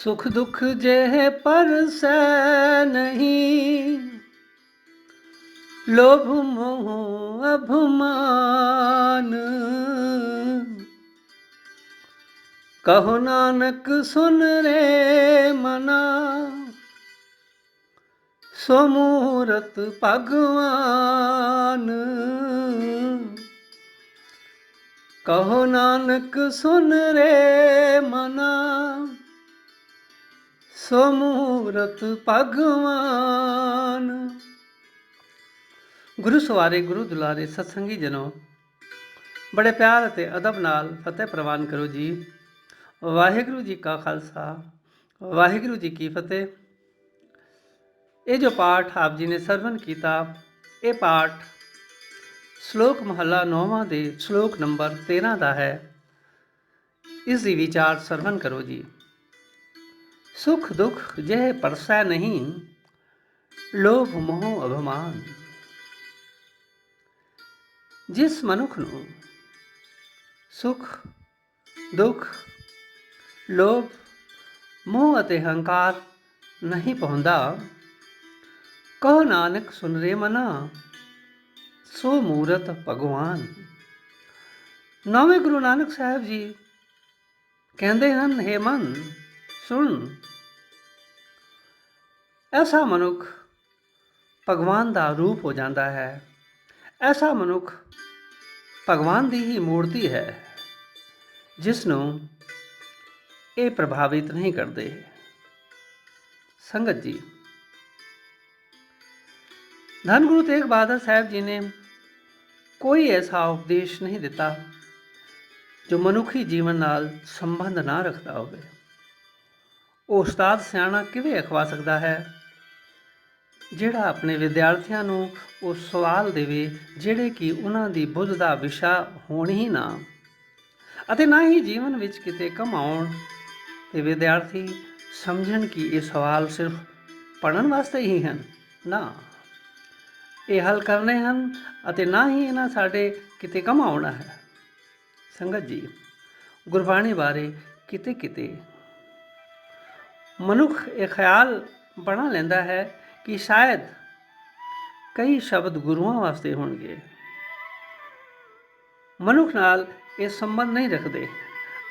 सुख दुख जेह परसै नहीं, लोभ मोह अभिमान। कहो नानक सुन रे मना, सो मूरत भगवान। कहो नानक सुन रे मना, सो मूरत भगवान। गुरु सवारे गुरु दुलारे सत्संगी जनों, बड़े प्यार ਅਤੇ ਅਦਬ ਨਾਲ ਫਤਿਹ ਪ੍ਰਵਾਨ ਕਰੋ ਜੀ। ਵਾਹਿਗੁਰੂ ਜੀ ਕਾ ਖਾਲਸਾ, ਵਾਹਿਗੁਰੂ ਜੀ ਕੀ ਫਤਿਹ। ਇਹ ਜੋ ਪਾਠ ਆਪ ਜੀ ਨੇ ਸਰਵਨ ਕੀਤਾ, ਇਹ ਪਾਠ ਸ਼ਲੋਕ ਮਹੱਲਾ 9ਵਾਂ ਦੇ ਸ਼ਲੋਕ ਨੰਬਰ 13 ਦਾ ਹੈ। ਇਸ ਦੀ ਵਿਚਾਰ ਸਰਵਨ ਕਰੋ ਜੀ। ਸੁਖ ਦੁਖ ਜਿਹੇ ਪਰਸੈ ਨਹੀਂ, ਲੋਭ ਮੋਹ ਅਭਿਮਾਨ। ਜਿਸ ਮਨੁੱਖ ਨੂੰ ਸੁਖ ਦੁੱਖ ਲੋਭ ਮੋਹ ਅਤੇ ਹੰਕਾਰ ਨਹੀਂ ਪਾਉਂਦਾ, ਕਹੋ ਨਾਨਕ ਸੁਨ ਰੇ ਮਨਾ, ਸੋ ਮੂਰਤ ਭਗਵਾਨ। ਨੌਵੇਂ ਗੁਰੂ ਨਾਨਕ ਸਾਹਿਬ ਜੀ ਕਹਿੰਦੇ ਹਨ, ਹੇ ਮਨ ਸੁਣ। ਐਸਾ ਮਨੁੱਖ ਭਗਵਾਨ ਦਾ ਰੂਪ ਹੋ ਜਾਂਦਾ ਹੈ। ਐਸਾ ਮਨੁੱਖ ਭਗਵਾਨ ਦੀ ਹੀ ਮੂਰਤੀ ਹੈ, ਜਿਸ ਨੂੰ ਇਹ ਪ੍ਰਭਾਵਿਤ ਨਹੀਂ ਕਰਦੇ। ਸੰਗਤ ਜੀ, ਧੰਨ ਗੁਰੂ ਤੇਗ ਬਹਾਦਰ ਸਾਹਿਬ ਜੀ ਨੇ ਕੋਈ ਐਸਾ ਉਪਦੇਸ਼ ਨਹੀਂ ਦਿੱਤਾ ਜੋ ਮਨੁੱਖੀ ਜੀਵਨ ਨਾਲ ਸੰਬੰਧ ਨਾ ਰੱਖਦਾ ਹੋਵੇ। ਉਹ ਉਸਤਾਦ ਸਿਆਣਾ ਕਿਵੇਂ ਅਖਵਾ ਸਕਦਾ ਹੈ, ਜਿਹੜਾ ਆਪਣੇ ਵਿਦਿਆਰਥੀਆਂ ਨੂੰ ਉਹ ਸਵਾਲ ਦੇਵੇ ਜਿਹੜੇ ਕਿ ਉਹਨਾਂ ਦੀ ਬੁੱਧ ਦਾ ਵਿਸ਼ਾ ਹੋਣ ਹੀ ਨਾ, ਅਤੇ ਨਾ ਹੀ ਜੀਵਨ ਵਿੱਚ ਕਿਤੇ ਕੰਮ ਆਉਣ, ਤੇ ਵਿਦਿਆਰਥੀ ਸਮਝਣ ਕਿ ਇਹ ਸਵਾਲ ਸਿਰਫ ਪੜ੍ਹਨ ਵਾਸਤੇ ਹੀ ਹਨ। ਨਾ, ਇਹ ਹੱਲ ਕਰਨੇ ਹਨ ਅਤੇ ਨਾ ਹੀ ਇਹਨਾਂ ਸਾਡੇ ਕਿਤੇ ਕੰਮ ਆਉਣਾ ਹੈ। ਸੰਗਤ ਜੀ, ਗੁਰਬਾਣੀ ਬਾਰੇ ਕਿਤੇ ਕਿਤੇ ਮਨੁੱਖ ਇਹ ਖਿਆਲ ਬਣਾ ਲੈਂਦਾ ਹੈ ਕਿ ਸ਼ਾਇਦ ਕਈ ਸ਼ਬਦ ਗੁਰੂਆਂ ਵਾਸਤੇ ਹੋਣਗੇ। ਮਨੁੱਖ ਨਾਲ ਇਹ ਸੰਬੰਧ ਨਹੀਂ ਰੱਖਦੇ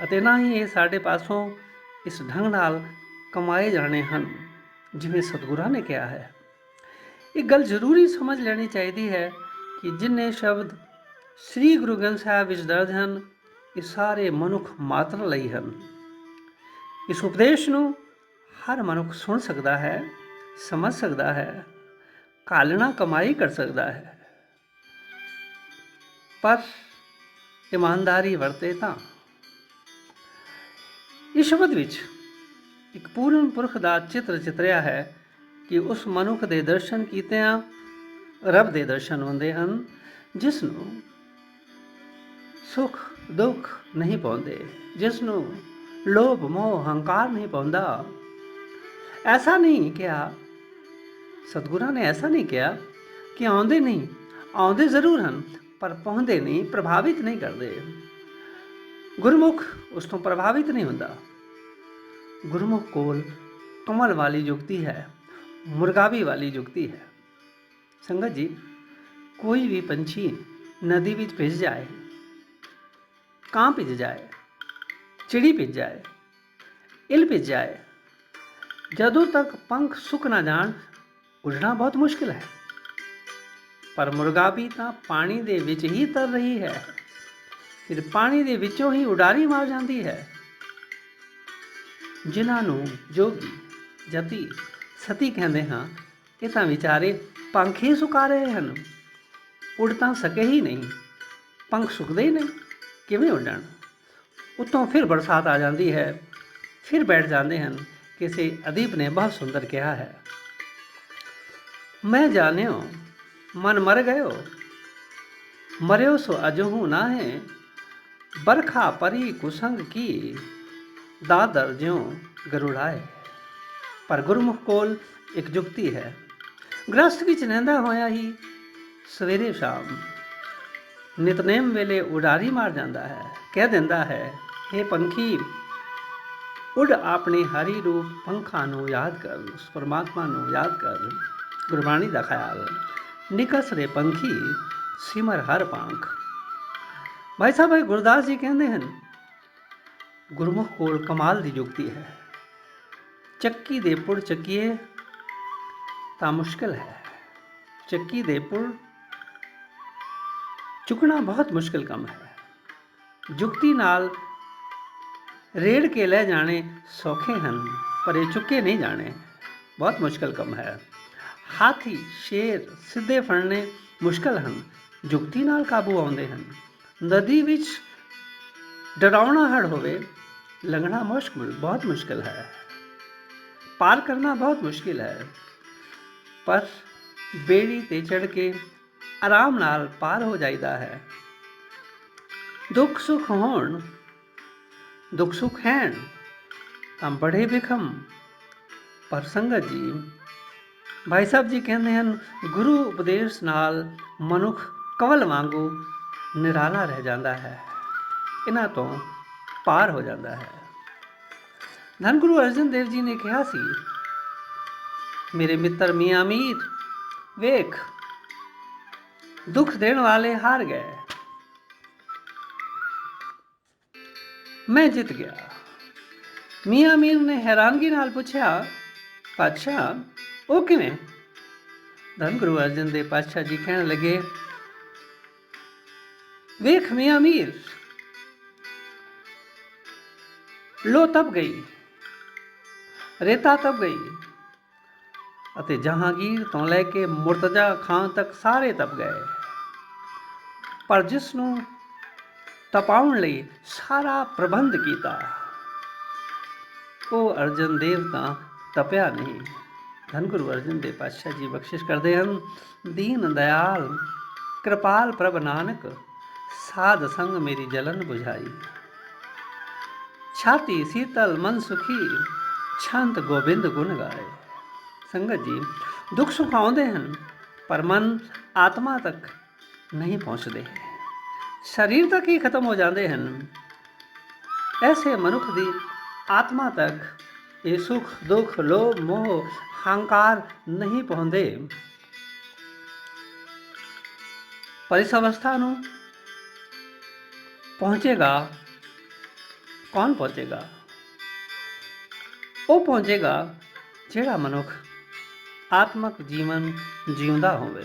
ਅਤੇ ਨਾ ਹੀ ਇਹ ਸਾਡੇ ਪਾਸੋਂ ਇਸ ਢੰਗ ਨਾਲ ਕਮਾਏ ਜਾਣੇ ਹਨ ਜਿਵੇਂ ਸਤਿਗੁਰਾਂ ਨੇ ਕਿਹਾ ਹੈ। ਇਹ ਗੱਲ ਜ਼ਰੂਰੀ ਸਮਝ ਲੈਣੀ ਚਾਹੀਦੀ ਹੈ ਕਿ ਜਿੰਨੇ ਸ਼ਬਦ ਸ੍ਰੀ ਗੁਰੂ ਗ੍ਰੰਥ ਸਾਹਿਬ ਵਿੱਚ ਦਰਜ ਹਨ, ਇਹ ਸਾਰੇ ਮਨੁੱਖ ਮਾਤਰ ਲਈ ਹਨ। ਇਸ ਉਪਦੇਸ਼ ਨੂੰ ਹਰ ਮਨੁੱਖ ਸੁਣ ਸਕਦਾ ਹੈ, ਸਮਝ ਸਕਦਾ ਹੈ, ਕਾਲਣਾ ਕਮਾਈ ਕਰ ਸਕਦਾ ਹੈ, ਪਰ ਇਮਾਨਦਾਰੀ ਵਰਤੇ ਤਾਂ। ਇਸ ਸ਼ਬਦ ਵਿੱਚ ਇੱਕ ਪੂਰਨ ਪੁਰਖ ਦਾ ਚਿੱਤਰ ਚਿਤਰਿਆ ਹੈ ਕਿ ਉਸ ਮਨੁੱਖ ਦੇ ਦਰਸ਼ਨ ਕੀਤਿਆਂ ਰੱਬ ਦੇ ਦਰਸ਼ਨ ਹੁੰਦੇ ਹਨ, ਜਿਸ ਨੂੰ ਸੁੱਖ ਦੁੱਖ ਨਹੀਂ ਪਾਉਂਦੇ, ਜਿਸ ਨੂੰ ਲੋਭ ਮੋਹ ਹੰਕਾਰ ਨਹੀਂ ਪਾਉਂਦਾ। ਐਸਾ ਨਹੀਂ ਕਿਹਾ, ਸਤਿਗੁਰਾਂ ਨੇ ਐਸਾ ਨਹੀਂ ਕਿਹਾ ਕਿ ਆਉਂਦੇ ਨਹੀਂ, ਆਉਂਦੇ ਜ਼ਰੂਰ ਹਨ ਪਰ ਪਾਉਂਦੇ ਨਹੀਂ, ਪ੍ਰਭਾਵਿਤ ਨਹੀਂ ਕਰਦੇ। ਗੁਰਮੁਖ ਉਸ ਤੋਂ ਪ੍ਰਭਾਵਿਤ ਨਹੀਂ ਹੁੰਦਾ। ਗੁਰਮੁਖ ਕੋਲ ਕਮਲ ਵਾਲੀ ਜੁਗਤੀ ਹੈ, ਮੁਰਗਾਬੀ ਵਾਲੀ ਜੁਗਤੀ ਹੈ। ਸੰਗਤ ਜੀ, ਕੋਈ ਵੀ ਪੰਛੀ ਨਦੀ ਵਿੱਚ ਭਿੱਜ ਜਾਏ, ਕਾਂ ਭਿੱਜ ਜਾਏ, ਚਿੜੀ ਭਿੱਜ ਜਾਏ, ਇੱਲ ਭਿੱਜ ਜਾਏ, ਜਦੋਂ ਤੱਕ ਪੰਖ ਸੁੱਕ ਨਾ ਜਾਣ ਉੱਡਣਾ ਬਹੁਤ ਮੁਸ਼ਕਿਲ ਹੈ। ਪਰ ਮੁਰਗਾਬੀ ਤਾਂ ਪਾਣੀ ਦੇ ਵਿੱਚ ਹੀ ਤਰ ਰਹੀ ਹੈ, ਫਿਰ ਪਾਣੀ ਦੇ ਵਿੱਚੋਂ ਹੀ ਉਡਾਰੀ ਮਾਰ ਜਾਂਦੀ ਹੈ। ਜਿਨ੍ਹਾਂ ਨੂੰ ਜੋਗੀ ਜਤੀ ਸਤੀ ਕਹਿੰਦੇ ਹਾਂ, ਇਹ ਤਾਂ ਵਿਚਾਰੇ ਪੰਖ ਹੀ ਸੁਕਾ ਰਹੇ ਹਨ, ਉੱਡ ਤਾਂ ਸਕੇ ਹੀ ਨਹੀਂ, ਪੰਖ ਸੁੱਕਦੇ ਹੀ ਨਹੀਂ, ਕਿਵੇਂ ਉੱਡਣ। ਉੱਤੋਂ ਫਿਰ ਬਰਸਾਤ ਆ ਜਾਂਦੀ ਹੈ, ਫਿਰ ਬੈਠ ਜਾਂਦੇ ਹਨ। ਕਿਸੇ ਅਦੀਬ ਨੇ ਬਹੁਤ ਸੁੰਦਰ ਕਿਹਾ ਹੈ, ਮੈਂ ਜਾਣਿਓ ਮਨ ਮਰ ਗਇਓ, ਮਰਿਓ ਸੋ ਅਜਹੂ ਨਾਹੇ, ਬਰਖਾ ਪਰੀ ਕੁਸੰਗ ਕੀ, ਦਾਦਰ ਜਿਉ ਗਰੁੜਾਏ। ਪਰ ਗੁਰਮੁਖ ਕੋਲ ਇੱਕ ਜੁਗਤੀ ਹੈ। ਗ੍ਰਸਤ ਵਿੱਚ ਰਹਿੰਦਾ ਹੋਇਆ ਹੀ ਸਵੇਰੇ ਸ਼ਾਮ ਨਿਤਨੇਮ ਵੇਲੇ ਉਡਾਰੀ ਮਾਰ ਜਾਂਦਾ ਹੈ, ਕਹਿ ਦਿੰਦਾ ਹੈ, ਹੇ ਪੰਖੀ ਉੱਡ ਆਪਣੇ ਹਰੀ ਰੂਪ ਪੰਖਾਂ ਨੂੰ ਯਾਦ ਕਰ, ਉਸ ਪਰਮਾਤਮਾ ਨੂੰ ਯਾਦ ਕਰ। ਗੁਰਬਾਣੀ ਦਾ ਖਿਆਲ, ਨਿਕਸਰੇ ਪੰਖੀ ਸਿਮਰ ਹਰ ਪੰਖ। ਭਾਈ ਸਾਹਿਬ ਭਾਈ ਗੁਰਦਾਸ ਜੀ ਕਹਿੰਦੇ ਹਨ, ਗੁਰਮੁਖ ਕੋਲ ਕਮਾਲ ਦੀ ਜੁਗਤੀ ਹੈ। ਚੱਕੀ ਦੇ ਪੁੜ ਚੱਕੀਏ ਤਾਂ ਮੁਸ਼ਕਿਲ ਹੈ। ਚੱਕੀ ਦੇ ਪੁੜ ਚੁੱਕਣਾ ਬਹੁਤ ਮੁਸ਼ਕਿਲ ਕੰਮ ਹੈ। ਜੁਗਤੀ ਨਾਲ ਰੇੜ ਕੇ ਲੈ ਜਾਣੇ ਸੌਖੇ ਹਨ, ਪਰ ਇਹ ਚੁੱਕੇ ਨਹੀਂ ਜਾਣੇ, ਬਹੁਤ ਮੁਸ਼ਕਿਲ ਕੰਮ ਹੈ। ਹਾਥੀ ਸ਼ੇਰ ਸਿੱਧੇ ਫੜਨੇ ਮੁਸ਼ਕਿਲ ਹਨ, ਜੁਗਤੀ ਨਾਲ ਕਾਬੂ ਆਉਂਦੇ ਹਨ। ਨਦੀ ਵਿੱਚ ਡਰਾਉਣਾ ਹੜ ਹੋਵੇ, ਲੰਘਣਾ ਬਹੁਤ ਮੁਸ਼ਕਿਲ ਹੈ, ਪਾਰ ਕਰਨਾ ਬਹੁਤ ਮੁਸ਼ਕਿਲ ਹੈ, ਪਰ ਬੇੜੀ ਤੇ ਚੜ੍ਹ ਕੇ ਆਰਾਮ ਨਾਲ ਪਾਰ ਹੋ ਜਾਈਦਾ ਹੈ। ਦੁੱਖ ਸੁੱਖ ਹੋਣ, ਦੁੱਖ ਸੁੱਖ ਹੈਣ ਤਾਂ ਬੜੇ ਬਿਖਮ, ਪਰ ਸੰਗਤ ਜੀ, ਭਾਈ ਸਾਹਿਬ ਜੀ ਕਹਿੰਦੇ ਹਨ, ਗੁਰੂ ਉਪਦੇਸ਼ ਨਾਲ ਮਨੁੱਖ ਕਵਲ ਵਾਂਗੂ ਨਿਰਾਲਾ ਰਹਿ ਜਾਂਦਾ ਹੈ, ਇਹਨਾਂ ਤੋਂ ਪਾਰ ਹੋ ਜਾਂਦਾ ਹੈ। ਧੰਨ ਗੁਰੂ ਅਰਜਨ ਦੇਵ ਜੀ ਨੇ ਕਿਹਾ ਸੀ, ਮੇਰੇ ਮਿੱਤਰ ਮੀਆਂ ਮੀਰ ਵੇਖ, ਦੁੱਖ ਦੇਣ ਵਾਲੇ ਹਾਰ ਗਏ, ਮੈਂ ਜਿੱਤ ਗਿਆ। ਮੀਆਂ ਮੀਰ ਨੇ ਹੈਰਾਨਗੀ ਨਾਲ ਪੁੱਛਿਆ, ਪਾਤਸ਼ਾਹ ਉਹ ਕਿਵੇਂ? ਧੰਨ ਗੁਰੂ ਅਰਜਨ ਦੇਵ ਪਾਤਸ਼ਾਹ ਜੀ ਕਹਿਣ ਲੱਗੇ, ਵੇਖ ਮੀਆਂ ਮੀਰ, ਲੋ ਤਪ ਗਈ, ਰੇਤਾ ਤਪ ਗਈ, ਅਤੇ ਜਹਾਂਗੀਰ ਤੋਂ ਲੈ ਕੇ ਮੁਰਤਜ਼ਾ ਖਾਂ ਤੱਕ ਸਾਰੇ ਤਪ ਗਏ, ਪਰ ਜਿਸ ਨੂੰ ਤਪਾਉਣ ਲਈ ਸਾਰਾ ਪ੍ਰਬੰਧ ਕੀਤਾ, ਉਹ ਅਰਜਨ ਦੇਵ ਤਾਂ ਤਪਿਆ ਨਹੀਂ। ਧੰਨ ਗੁਰੂ ਅਰਜਨ ਦੇਵ ਪਾਤਸ਼ਾਹ ਜੀ ਬਖਸ਼ਿਸ਼ ਕਰਦੇ ਹਨ, ਦੀਨ ਦਇਆਲ ਕਿਰਪਾਲ ਪ੍ਰਭ ਨਾਨਕ, ਸਾਧ ਸੰਗ ਮੇਰੀ ਜਲਨ ਬੁਝਾਈ। ਛਾਤੀ ਸੀਤਲ ਮਨ ਸੁਖੀ, ਛੰਤ ਗੋਬਿੰਦ ਗੁਣ ਗਾਏ। ਸੰਗਤ ਜੀ, ਦੁੱਖ ਸੁੱਖ ਆਉਂਦੇ ਹਨ, ਪਰ ਮਨ ਆਤਮਾ ਤੱਕ ਨਹੀਂ ਪਹੁੰਚਦੇ, ਸਰੀਰ ਤੱਕ ਹੀ ਖਤਮ ਹੋ ਜਾਂਦੇ ਹਨ। ਐਸੇ ਮਨੁੱਖ ਦੀ ਆਤਮਾ ਤੱਕ ਇਹ ਸੁੱਖ ਦੁੱਖ ਲੋਭ ਮੋਹ ਹੰਕਾਰ ਨਹੀਂ ਪਹੁੰਚਦੇ। ਪਰ ਇਸ ਅਵਸਥਾ ਨੂੰ ਪਹੁੰਚੇਗਾ ਕੌਣ? ਪਹੁੰਚੇਗਾ ਉਹ ਪਹੁੰਚੇਗਾ ਜਿਹੜਾ ਮਨੁੱਖ ਆਤਮਕ ਜੀਵਨ ਜਿਉਂਦਾ ਹੋਵੇ।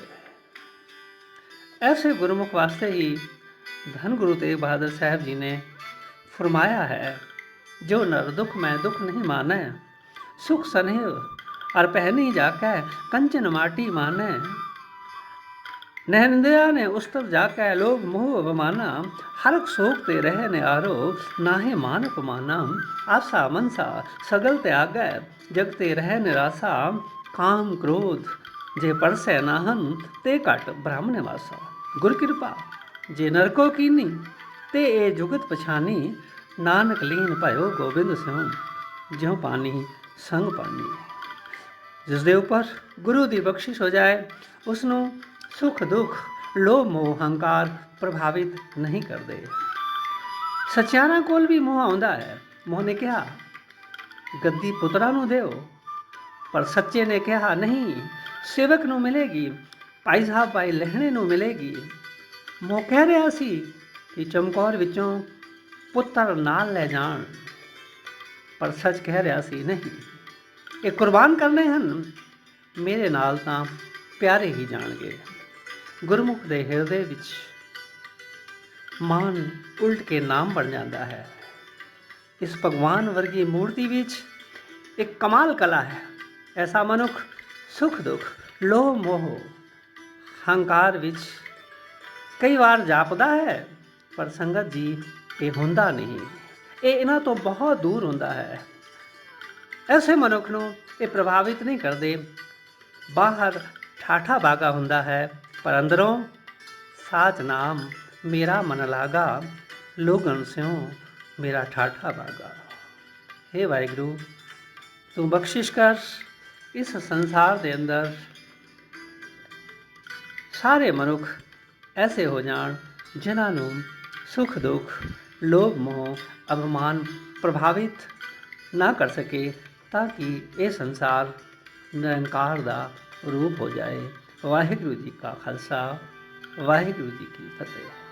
ਐਸੇ ਗੁਰਮੁਖ ਵਾਸਤੇ ਹੀ ਧੰਨ ਗੁਰੂ ਤੇਗ ਬਹਾਦਰ ਸਾਹਿਬ ਜੀ ਨੇ ਫਰਮਾਇਆ ਹੈ, ਜੋ ਨਰ ਦੁਖ ਮੈਂ ਦੁਖ ਨਹੀਂ ਮਾਨੈ, ਸੁਖ ਸਨਹਿ ਅਰ ਪਹਿਨੀ ਜਾਕੈ, ਕੰਚਨ ਮਾਟੀ ਮਾਨੈ। ਨਹਿੰਦਿਆ ਨੇ ਉਸਤਰ ਜਾਕੈ, ਲੋਭ ਮੋਹ ਅਭਮਾਨਾ, ਹਰਕ ਸੋਖ ਤੇ ਰਹਿ ਨਿਆਰੋ, ਨਾਹੇ ਮਾਨ ਅਪਮਾਨਾ। ਆਸਾ ਮਨਸਾ ਸਗਲ ਤਿਆਗੈ, ਜਗ ਤੇ ਰਹਿ ਨਿਰਾਸਾ, ਕਾਮ ਕ੍ਰੋਧ ਜੇ ਪਰਸੈ ਨਾਹਨ, ਤੇ ਘਟ ਬ੍ਰਹਮ ਨਿਵਾਸਾ। ਗੁਰ ਕਿਰਪਾ ਜੇ ਨਰਕੋ ਕੀਨੀ, ਤੇ ਇਹ ਜੁਗਤ ਪਛਾਨੀ, ਨਾਨਕ ਲੀਨ ਭਇਓ ਗੋਬਿੰਦ ਸਿਉ, ਜਿਉ ਪਾਣੀ ਸੰਗ ਪਾਣੀ। ਜਿਸ ਦੇ ਉੱਪਰ ਗੁਰੂ ਦੀ ਬਖਸ਼ਿਸ਼ ਹੋ ਜਾਏ, ਉਸ ਨੂੰ ਸੁੱਖ ਦੁੱਖ ਲੋਭ ਮੋਹ ਹੰਕਾਰ ਪ੍ਰਭਾਵਿਤ ਨਹੀਂ ਕਰਦੇ। ਸੱਚਿਆਰਾਂ ਕੋਲ ਵੀ ਮੋਹ ਆਉਂਦਾ ਹੈ। ਮੋਹ ਨੇ ਕਿਹਾ, ਗੱਦੀ ਪੁੱਤਰਾਂ ਨੂੰ ਦਿਓ, ਪਰ ਸੱਚੇ ਨੇ ਕਿਹਾ ਨਹੀਂ, ਸੇਵਕ ਨੂੰ ਮਿਲੇਗੀ, ਭਾਈ ਸਾਹਿਬ ਭਾਈ ਲਹਿਣੇ ਨੂੰ ਮਿਲੇਗੀ। ਮੋਹ ਕਹਿ ਰਿਹਾ ਸੀ ਕਿ ਚਮਕੌਰ ਵਿੱਚੋਂ ਪੁੱਤਰ ਨਾਲ ਲੈ ਜਾਣ, ਪਰ ਸੱਚ ਕਹਿ ਰਿਹਾ ਸੀ ਨਹੀਂ, ਇਹ ਕੁਰਬਾਨ ਕਰਨੇ ਹਨ, ਮੇਰੇ ਨਾਲ ਤਾਂ ਪਿਆਰੇ ਹੀ ਜਾਣਗੇ। ਗੁਰਮੁਖ ਦੇ ਹਿਰਦੇ ਵਿੱਚ ਮਾਨ ਉਲਟ ਕੇ ਨਾਮ ਬਣ ਜਾਂਦਾ ਹੈ। ਇਸ ਭਗਵਾਨ ਵਰਗੀ ਮੂਰਤੀ ਵਿੱਚ ਇੱਕ ਕਮਾਲ ਕਲਾ ਹੈ। ਐਸਾ ਮਨੁੱਖ ਸੁੱਖ ਦੁੱਖ ਲੋਭ ਮੋਹ ਹੰਕਾਰ ਵਿੱਚ ਕਈ ਵਾਰ ਜਾਪਦਾ ਹੈ, ਪਰ ਸੰਗਤ ਜੀ ਇਹ ਹੁੰਦਾ ਨਹੀਂ, ਇਹ ਇਹਨਾਂ ਤੋਂ ਬਹੁਤ ਦੂਰ ਹੁੰਦਾ ਹੈ। ਐਸੇ ਮਨੁੱਖ ਨੂੰ ਇਹ ਪ੍ਰਭਾਵਿਤ ਨਹੀਂ ਕਰਦੇ। ਬਾਹਰ ਠਾਠਾ ਬਾਗਾ ਹੁੰਦਾ ਹੈ, ਪਰ ਅੰਦਰੋਂ ਸਾਚ ਨਾਮ ਮੇਰਾ ਮਨ ਲਾਗਾ, ਲੋਗਨ ਸਿਉ ਮੇਰਾ ਠਾਠਾ ਬਾਗਾ। हे ਵਾਹਿਗੁਰੂ, ਤੂੰ ਬਖਸ਼ਿਸ਼ ਕਰ, ਇਸ ਸੰਸਾਰ ਦੇ ਅੰਦਰ ਸਾਰੇ ਮਨੁੱਖ ਐਸੇ ਹੋ ਜਾਣ ਜਿਨ੍ਹਾਂ ਨੂੰ ਸੁੱਖ ਦੁੱਖ ਲੋਭ ਮੋਹ ਅਭਿਮਾਨ ਪ੍ਰਭਾਵਿਤ ਨਾ ਕਰ ਸਕੇ, ਤਾਂ ਕਿ ਇਹ ਸੰਸਾਰ ਨਿਰੰਕਾਰ ਦਾ ਰੂਪ ਹੋ ਜਾਏ। ਵਾਹਿਗੁਰੂ ਜੀ ਕਾ ਖਾਲਸਾ, ਵਾਹਿਗੁਰੂ ਜੀ ਕੀ ਫਤਿਹ।